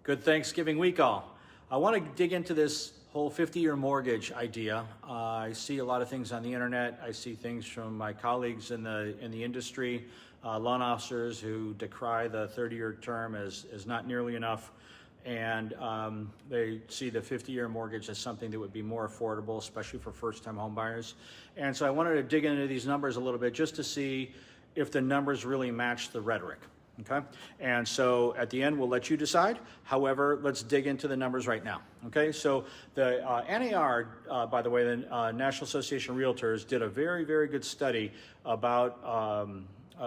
Good Thanksgiving week, all. I want to dig into this whole 50-year mortgage idea. I see a lot of things on the internet. I see things from my colleagues in the industry, loan officers who decry the 30-year term as not nearly enough. And they see the 50-year mortgage as something that would be more affordable, especially for first-time home buyers. And so I wanted to dig into these numbers a little bit just to see if the numbers really match the rhetoric. Okay, and so at the end we'll let you decide. However, let's dig into the numbers right now. Okay, so the NAR, by the way, the National Association of Realtors, did a very, very good study about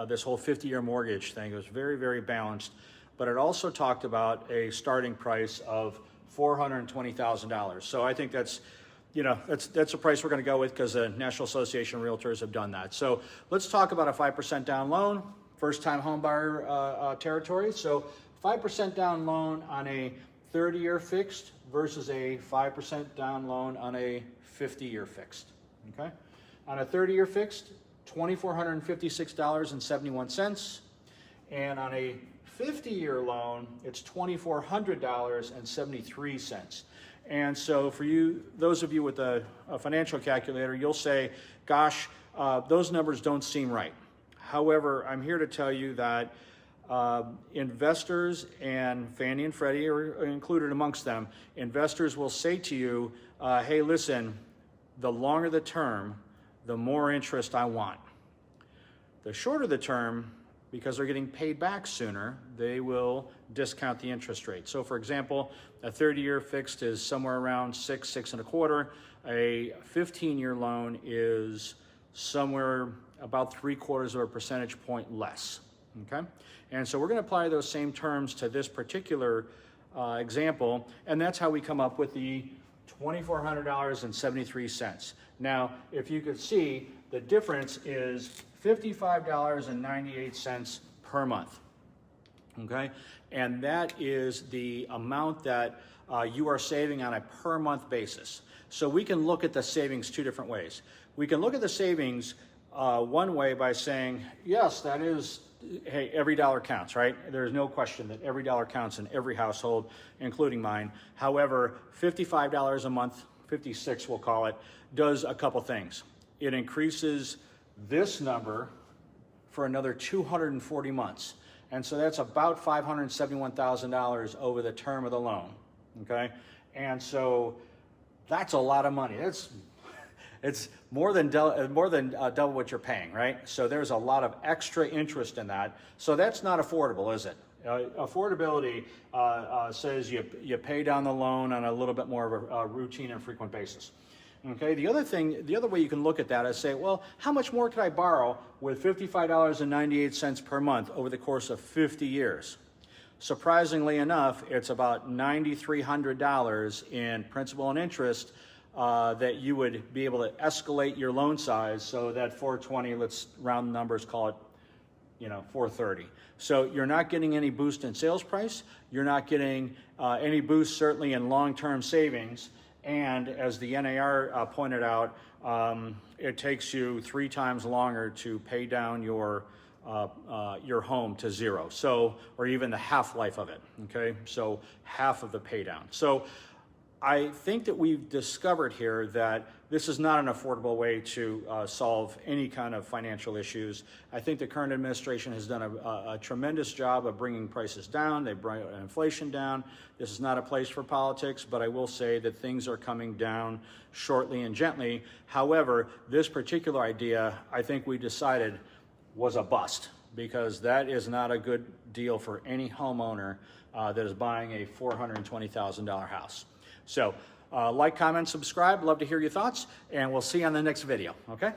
this whole 50-year mortgage thing. It was very, very balanced, but it also talked about a starting price of $420,000. So I think that's a price we're going to go with because the National Association of Realtors have done that. So let's talk about a 5% down loan. First-time home buyer territory. So 5% down loan on a 30-year fixed versus a 5% down loan on a 50-year fixed. Okay, on a 30-year fixed, $2,456.71, and on a 50-year loan, it's $2,400.73. And so for you, those of you with a financial calculator, you'll say, "Gosh, those numbers don't seem right." However, I'm here to tell you that investors, and Fannie and Freddie are included amongst them, investors will say to you, hey, listen, the longer the term, the more interest I want. The shorter the term, because they're getting paid back sooner, they will discount the interest rate. So for example, a 30-year fixed is somewhere around 6.25. A 15-year loan is somewhere about 0.75 percentage point less, okay? And so we're gonna apply those same terms to this particular example, and that's how we come up with the $2,400.73. Now, if you could see, the difference is $55.98 per month, okay? And that is the amount that you are saving on a per month basis. So we can look at the savings two different ways. We can look at the savings one way by saying, yes, that is, hey, every dollar counts, right? There's no question that every dollar counts in every household, including mine. However, $55 a month, 56 we'll call it, does a couple things. It increases this number for another 240 months. And so that's about $571,000 over the term of the loan, okay? And so that's a lot of money. It's more than double what you're paying, right? So there's a lot of extra interest in that. So that's not affordable, is it? Affordability says you pay down the loan on a little bit more of a routine and frequent basis. Okay. The other way you can look at that is say, well, how much more could I borrow with $55.98 per month over the course of 50 years? Surprisingly enough, it's about $9,300 in principal and interest that you would be able to escalate your loan size so that 420, let's round numbers, call it, 430. So you're not getting any boost in sales price. You're not getting any boost certainly in long-term savings. And as the NAR pointed out, it takes you 3 times longer to pay down your home to zero. So, or even the half-life of it, okay? So half of the pay down. So I think that we've discovered here that this is not an affordable way to solve any kind of financial issues. I think the current administration has done a tremendous job of bringing prices down. They've brought inflation down. This is not a place for politics, but I will say that things are coming down shortly and gently. However, this particular idea, I think we decided was a bust, because that is not a good deal for any homeowner that is buying a $420,000 house. So like, comment, subscribe. Love to hear your thoughts, and we'll see you on the next video, okay?